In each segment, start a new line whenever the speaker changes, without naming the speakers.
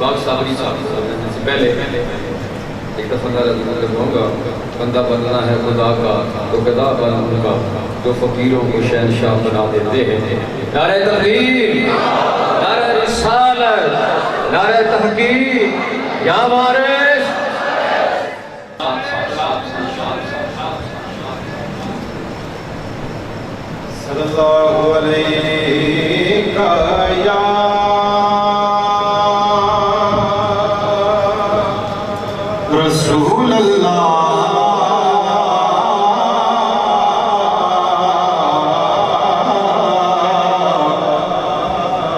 باغ صابری صاحب سے پہلے ایک دفعہ نعرہ ضرور لگواؤں گا، بندہ بننا ہے خدا کا تو گدا بن گا، جو فقیروں کو شہنشاہ بنا دیتے ہیں۔ نعرہ تکبیر، نعرہ رسالت، نعرہ تحقیق، یا وارث
صلی اللہ علیہ یا رسول اللہ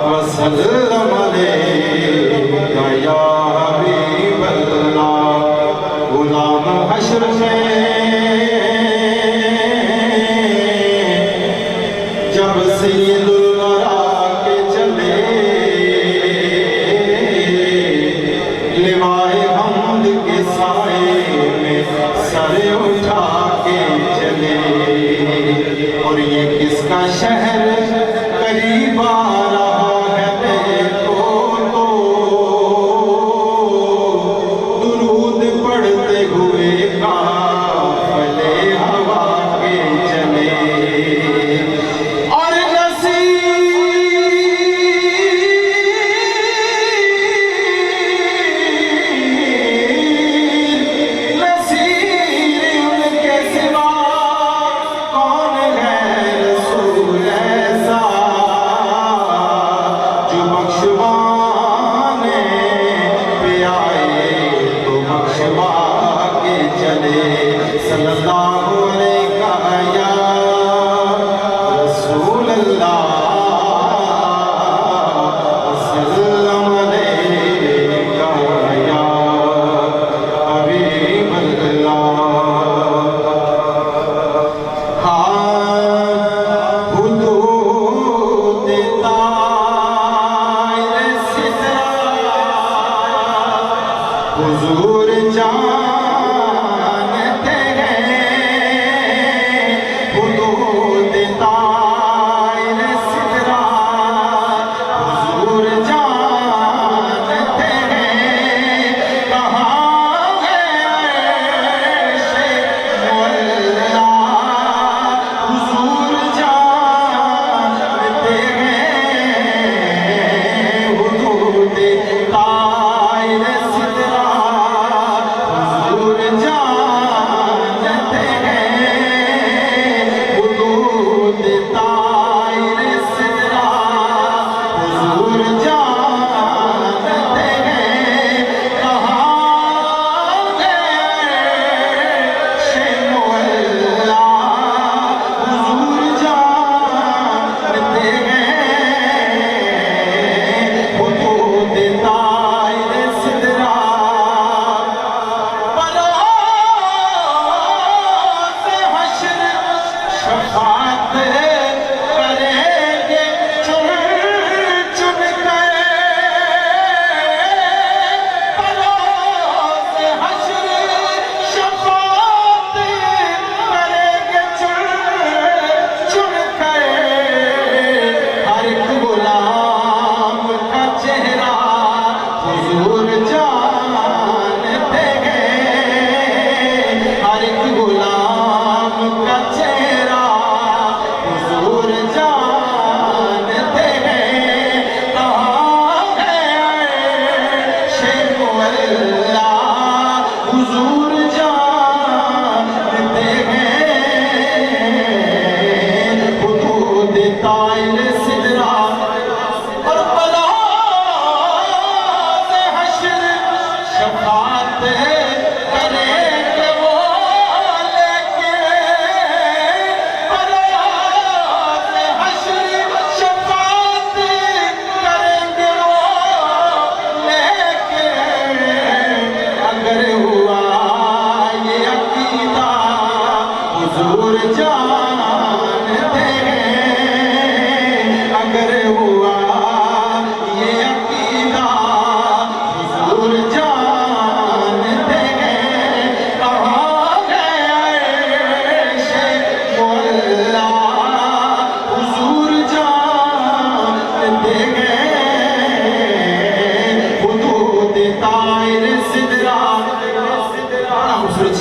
وسلم علیہ یا حبیب اللہ۔ غلام حشر میں جب سید الورا کے چلے، لوائے حمد کے سائے میں سر اٹھا کے چلے، اور یہ کس کا شہر قریب آ رہا ہے دیکھو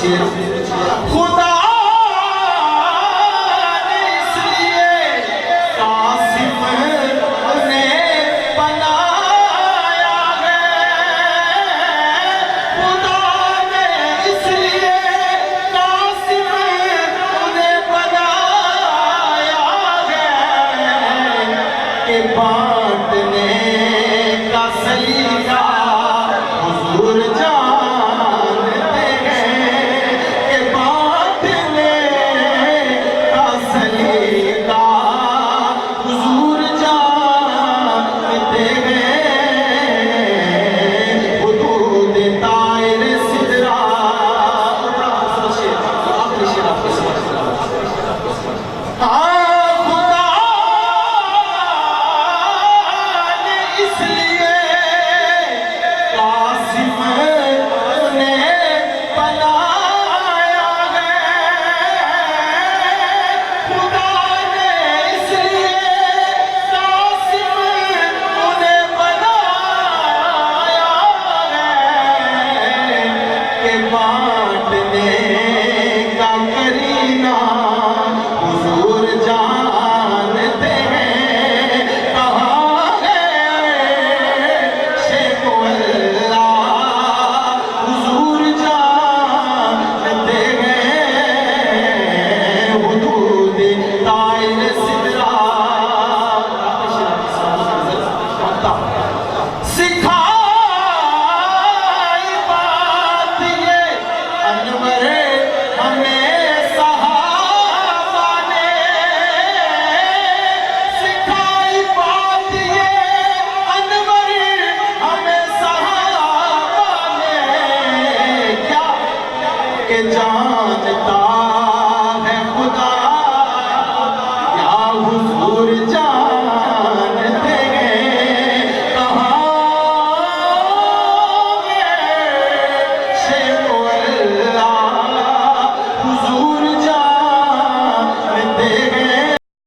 خدا نے اس لیے قاسم انہیں بنایا ہے، خدا نے اس لیے قاسم انہیں بنایا ہے کہ بانٹنے کا سلیقہ حضور جانتے ہیں، کہ بانٹنے کا سلیقہ حضور جانتے ہیں، حدود طائر سدرا اس لیے قاسم انہیں بنایا ہے، خدا نے اس لیے قاسم انہیں بنایا ہے کہ بانٹنے کا کرینہ حضور جانتے ہیں، کہاں ہے شیخ اللہ حضور جانتے ہیں، حدود طائر سدرا سکھائی بات یہ انور ہمیں صحابہ نے، سکھائی بات یہ انور ہمیں صحابہ نے، کیا کہ جانتا